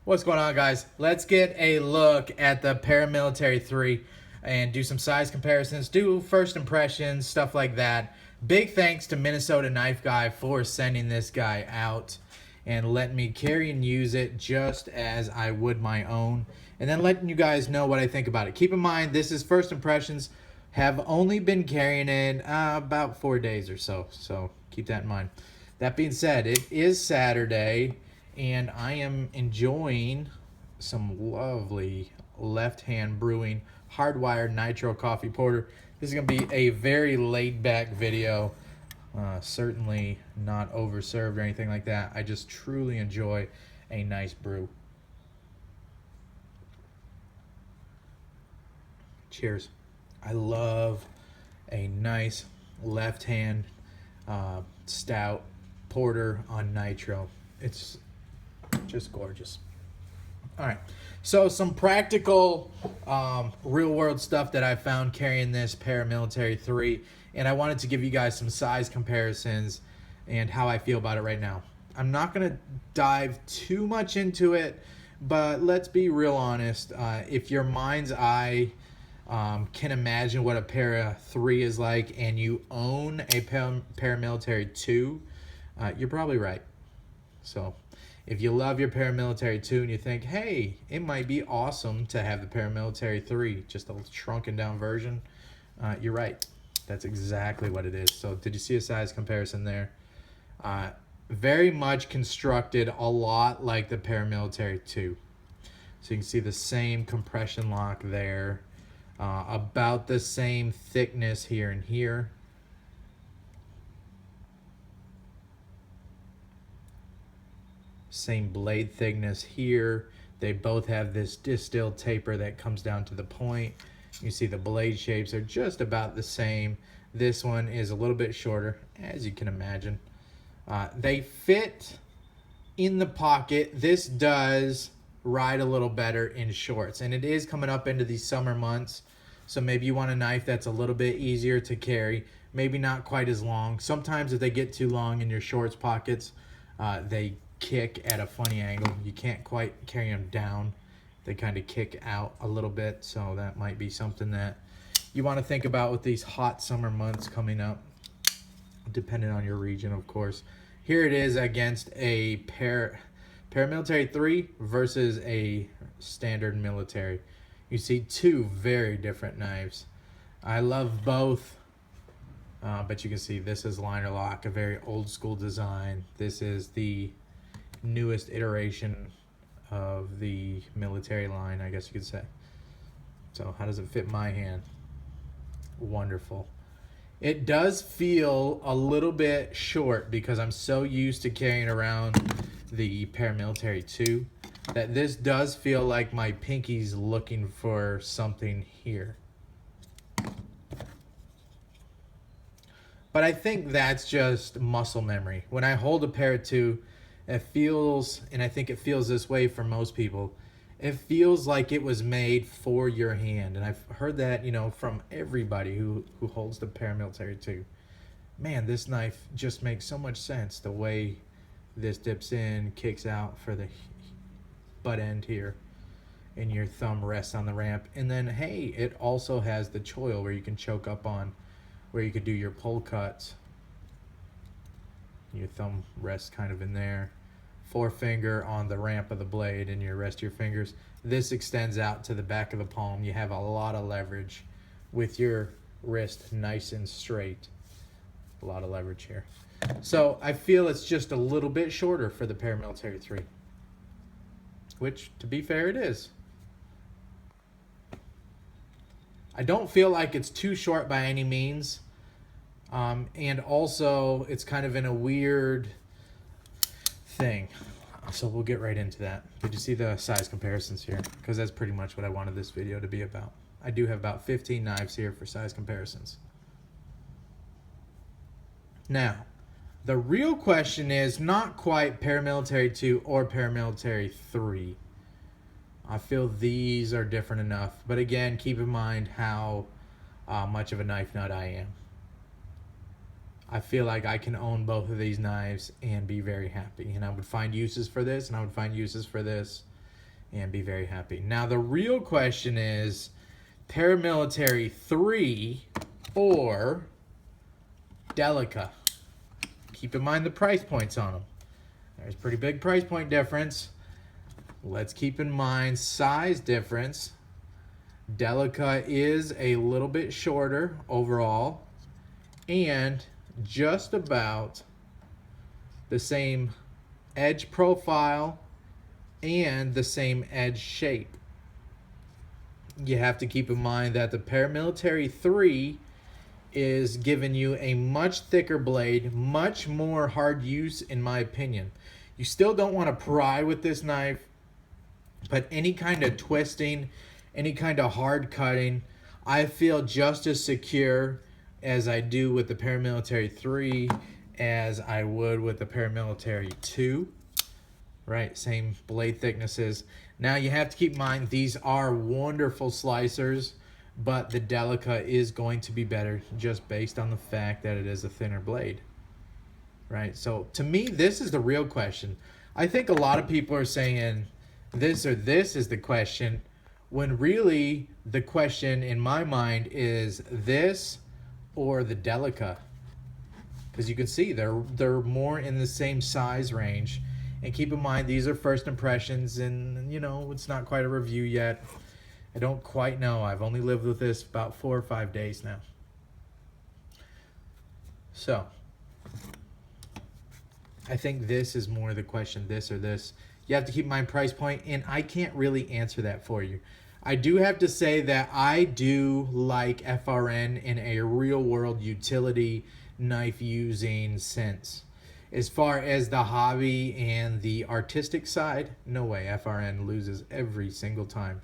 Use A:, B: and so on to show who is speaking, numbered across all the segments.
A: What's going on, guys? Let's get a look at the Paramilitary 3 and do some size comparisons, do first impressions, stuff like that. Big thanks to Minnesota Knife Guy for sending this guy out and letting me carry and use it just as I would my own, and then letting you guys know what I think about it. Keep in mind, this is first impressions. Have only been carrying it about 4 days or so keep that in mind. That being said, it is Saturday, and I am enjoying some lovely left-hand brewing hardwired nitro coffee porter. This is going to be a very laid-back video. Certainly not overserved or anything like that. I just truly enjoy a nice brew. Cheers. I love a nice left-hand stout porter on nitro. It's just gorgeous. All right, so some practical real world stuff that I found carrying this Paramilitary 3, and I wanted to give you guys some size comparisons and how I feel about it right now. I'm not gonna dive too much into it, but let's be real honest. If your mind's eye can imagine what a Para 3 is like and you own a Paramilitary 2, you're probably right. So if you love your Paramilitary 2 and you think, hey, it might be awesome to have the Paramilitary 3, just a shrunken down version, you're right. That's exactly what it is. So did you see a size comparison there? Very much constructed a lot like the Paramilitary 2. So you can see the same compression lock there. About the same thickness here and here. Same blade thickness here. They both have this distilled taper that comes down to the point. You see the blade shapes are just about the same. This one is a little bit shorter, as you can imagine. They fit in the pocket. This does ride a little better in shorts, and it is coming up into these summer months, so maybe you want a knife that's a little bit easier to carry, maybe not quite as long. Sometimes if they get too long in your shorts pockets, they kick at a funny angle. You can't quite carry them down. They kind of kick out a little bit, so that might be something that you want to think about with these hot summer months coming up, depending on your region, of course. Here it is against a Paramilitary 3 versus a standard military. You see two very different knives. I love both, but you can see this is liner lock, a very old school design. This is the newest iteration of the military line, I guess you could say. So how does it fit my hand? Wonderful. It does feel a little bit short because I'm so used to carrying around the Paramilitary 2 that this does feel like my pinky's looking for something here. But I think that's just muscle memory. When I hold a Para 2, it feels, and I think it feels this way for most people, it feels like it was made for your hand. And I've heard that, from everybody who holds the Paramilitary 2. Man, this knife just makes so much sense. The way this dips in, kicks out for the butt end here, and your thumb rests on the ramp. And then, hey, it also has the choil where you can choke up on, where you could do your pull cuts. Your thumb rests kind of in there. Forefinger on the ramp of the blade, and your rest of your fingers. This extends out to the back of the palm. You have a lot of leverage with your wrist nice and straight. A lot of leverage here. So I feel it's just a little bit shorter for the Paramilitary 3. Which, to be fair, it is. I don't feel like it's too short by any means. And also, it's kind of in a weird thing. So we'll get right into that. Did you see the size comparisons here? Because that's pretty much what I wanted this video to be about. I do have about 15 knives here for size comparisons. Now, the real question is not quite Paramilitary 2 or Paramilitary 3. I feel these are different enough. But again, keep in mind how much of a knife nut I am. I feel like I can own both of these knives and be very happy. And I would find uses for this, and I would find uses for this. and be very happy. Now the real question is Paramilitary 3 or Delica. Keep in mind the price points on them. There's a pretty big price point difference. Let's keep in mind size difference. Delica is a little bit shorter overall and just about the same edge profile and the same edge shape. You have to keep in mind that the Paramilitary 3 is giving you a much thicker blade, much more hard use in my opinion. You still don't want to pry with this knife, but any kind of twisting, any kind of hard cutting, I feel just as secure as I do with the Paramilitary 3 as I would with the Paramilitary 2. Right, same blade thicknesses. Now you have to keep in mind these are wonderful slicers, but the Delica is going to be better just based on the fact that it is a thinner blade. Right, so to me this is the real question. I think a lot of people are saying this or this is the question, when really the question in my mind is this or the Delica. Because you can see they're more in the same size range. And keep in mind, these are first impressions, and you know, it's not quite a review yet. I don't quite know. I've only lived with this about 4 or 5 days now. So, I think this is more the question, this or this. You have to keep in mind price point, and I can't really answer that for you. I do have to say that I do like FRN in a real world utility knife using sense. As far as the hobby and the artistic side, no way, FRN loses every single time.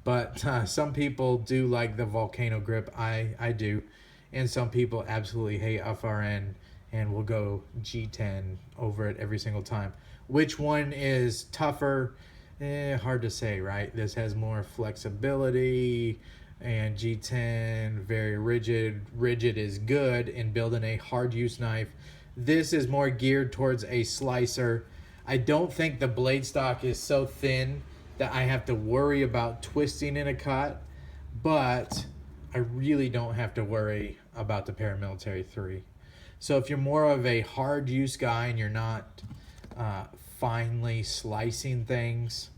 A: But some people do like the volcano grip, I do. And some people absolutely hate FRN and will go G10 over it every single time. Which one is tougher? Hard to say, right? This has more flexibility, and G10, very rigid. Rigid is good in building a hard use knife. This is more geared towards a slicer. I don't think the blade stock is so thin that I have to worry about twisting in a cut, but I really don't have to worry about the Paramilitary 3. So if you're more of a hard use guy and you're not finely slicing things,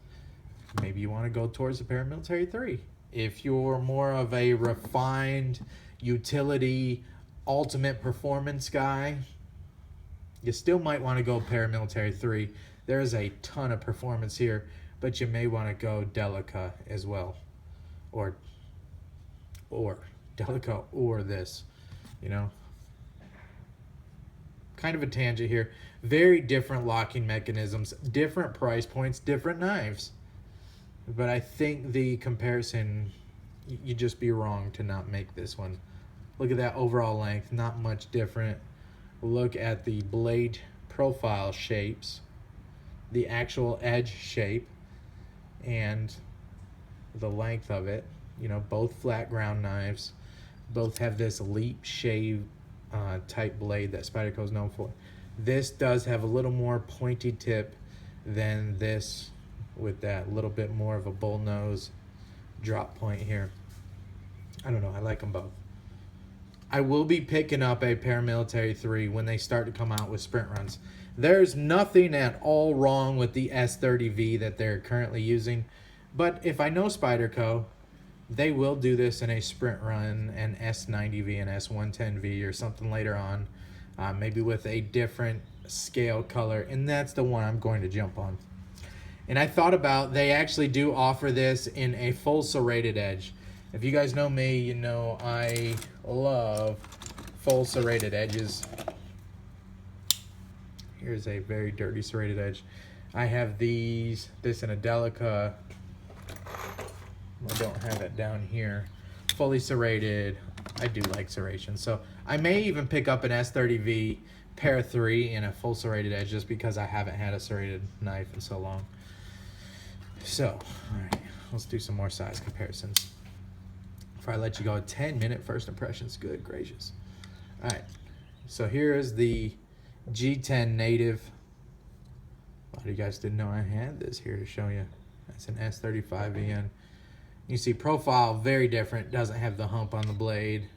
A: maybe you want to go towards the Paramilitary 3. If you're more of a refined utility ultimate performance guy, you still might want to go Paramilitary 3. There's a ton of performance here, but you may want to go Delica as well. Or Delica or this, you know. Kind of a tangent here. Very different locking mechanisms, different price points, different knives. But I think the comparison, you'd just be wrong to not make this one. Look at that overall length, not much different. Look at the blade profile shapes, the actual edge shape, and the length of it. You know, both flat ground knives, both have this leap shave type blade that Spyderco is known for. This does have a little more pointy tip than this, with that little bit more of a bull nose drop point here. I don't know, I like them both. I will be picking up a Paramilitary 3 when they start to come out with sprint runs. There's nothing at all wrong with the S30V that they're currently using, but if I know Spyderco, they will do this in a sprint run, an S90V, an S110V, or something later on, maybe with a different scale color, and that's the one I'm going to jump on. And I thought about, they actually do offer this in a full serrated edge. If you guys know me, you know I love full serrated edges. Here's a very dirty serrated edge. I have this in a Delica. I don't have it down here. Fully serrated. I do like serration. So I may even pick up an S30V Para 3 in a full serrated edge just because I haven't had a serrated knife in so long. So, all right, let's do some more size comparisons. Before I let you go, 10-minute first impressions. Good gracious. All right, so here's the G10 native. A lot of you guys didn't know I had this here to show you. That's an S35VN. You see profile very different, doesn't have the hump on the blade,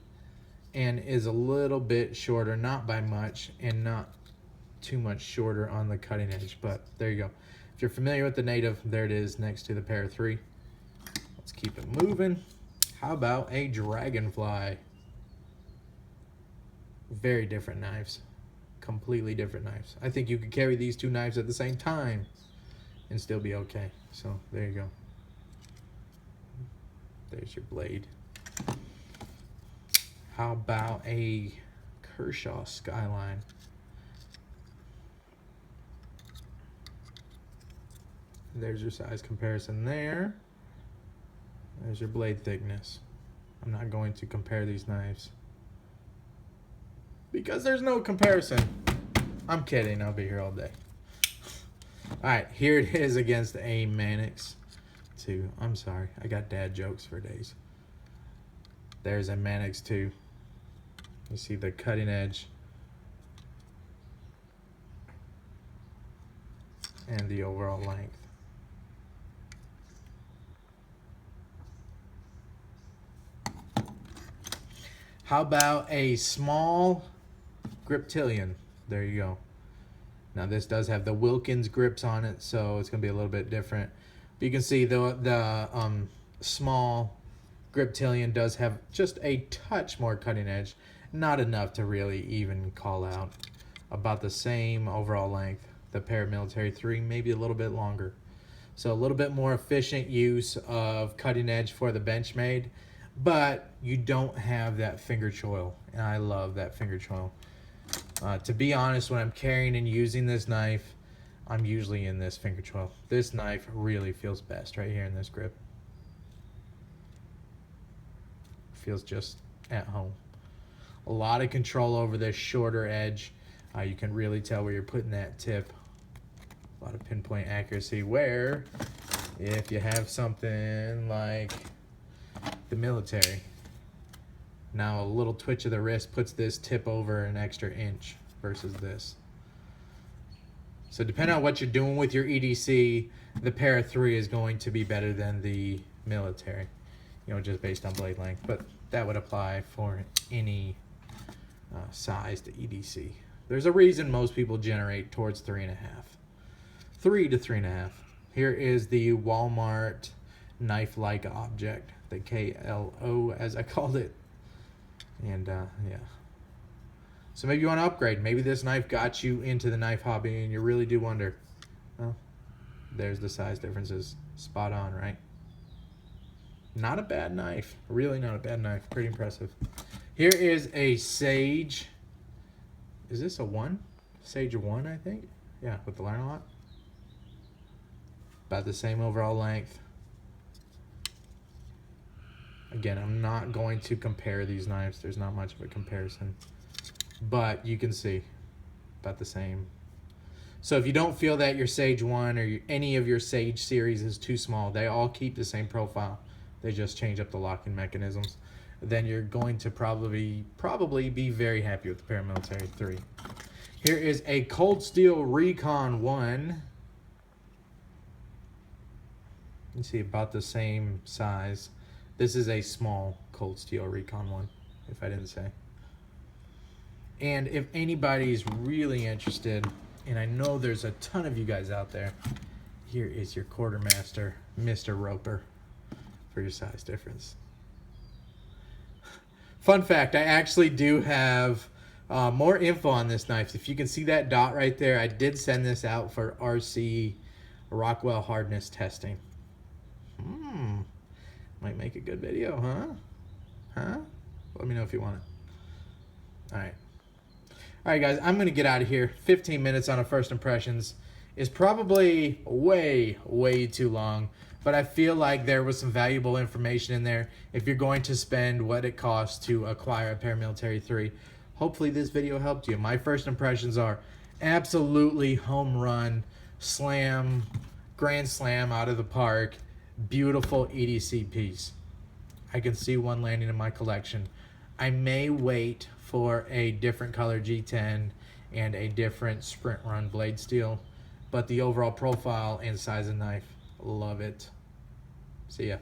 A: and is a little bit shorter, not by much, and not too much shorter on the cutting edge, but there you go. If you're familiar with the native, there it is next to the Para 3. Let's keep it moving. How about a Dragonfly? Very different knives. Completely different knives. I think you could carry these two knives at the same time and still be okay. So there you go. There's your blade. How about a Kershaw Skyline? There's your size comparison there. There's your blade thickness. I'm not going to compare these knives because there's no comparison. I'm kidding, I'll be here all day. Alright, here it is against a Manix 2. I'm sorry, I got dad jokes for days. There's a Manix 2. You see the cutting edge and the overall length. How about a small Griptilian? There you go. Now this does have the Wilkins grips on it, so it's going to be a little bit different. But you can see the small Griptilian does have just a touch more cutting edge. Not enough to really even call out. About the same overall length. The Paramilitary 3, maybe a little bit longer. So a little bit more efficient use of cutting edge for the Benchmade. But you don't have that finger choil, and I love that finger choil. To be honest, when I'm carrying and using this knife, I'm usually in this finger choil. This knife really feels best right here in this grip. Feels just at home. A lot of control over this shorter edge. You can really tell where you're putting that tip. A lot of pinpoint accuracy, where if you have something like the military, now a little twitch of the wrist puts this tip over an extra inch versus this. So depending on what you're doing with your EDC, the Para 3 is going to be better than the military, you know, just based on blade length. But that would apply for any sized EDC. There's a reason most people generate towards 3.5. 3 to 3.5. Here is the Walmart knife-like object, the KLO as I called it. And yeah. So maybe you want to upgrade. Maybe this knife got you into the knife hobby and you really do wonder. Well, there's the size differences. Spot on, right? Not a bad knife. Really not a bad knife. Pretty impressive. Here is a Sage. Is this a 1? Sage 1, I think. Yeah, with the liner lock. About the same overall length. Again, I'm not going to compare these knives. There's not much of a comparison. But you can see about the same. So if you don't feel that your Sage 1 or any of your Sage series is too small, they all keep the same profile. They just change up the locking mechanisms. Then you're going to probably be very happy with the Paramilitary 3. Here is a Cold Steel Recon 1. You see about the same size. This is a small Cold Steel Recon 1, if I didn't say. And if anybody's really interested, and I know there's a ton of you guys out there, here is your Quartermaster, Mr. Roper, for your size difference. Fun fact, I actually do have more info on this knife. If you can see that dot right there, I did send this out for RC Rockwell hardness testing. Might make a good video, huh? Let me know if you want it. Alright guys, I'm going to get out of here. 15 minutes on a first impressions is probably way too long, but I feel like there was some valuable information in there if you're going to spend what it costs to acquire a Paramilitary 3. Hopefully this video helped you. My first impressions are absolutely home run, slam, grand slam out of the park, beautiful EDC piece. I can see one landing in my collection. I may wait for a different color G10 and a different sprint run blade steel, but the overall profile and size of knife, love it. See ya.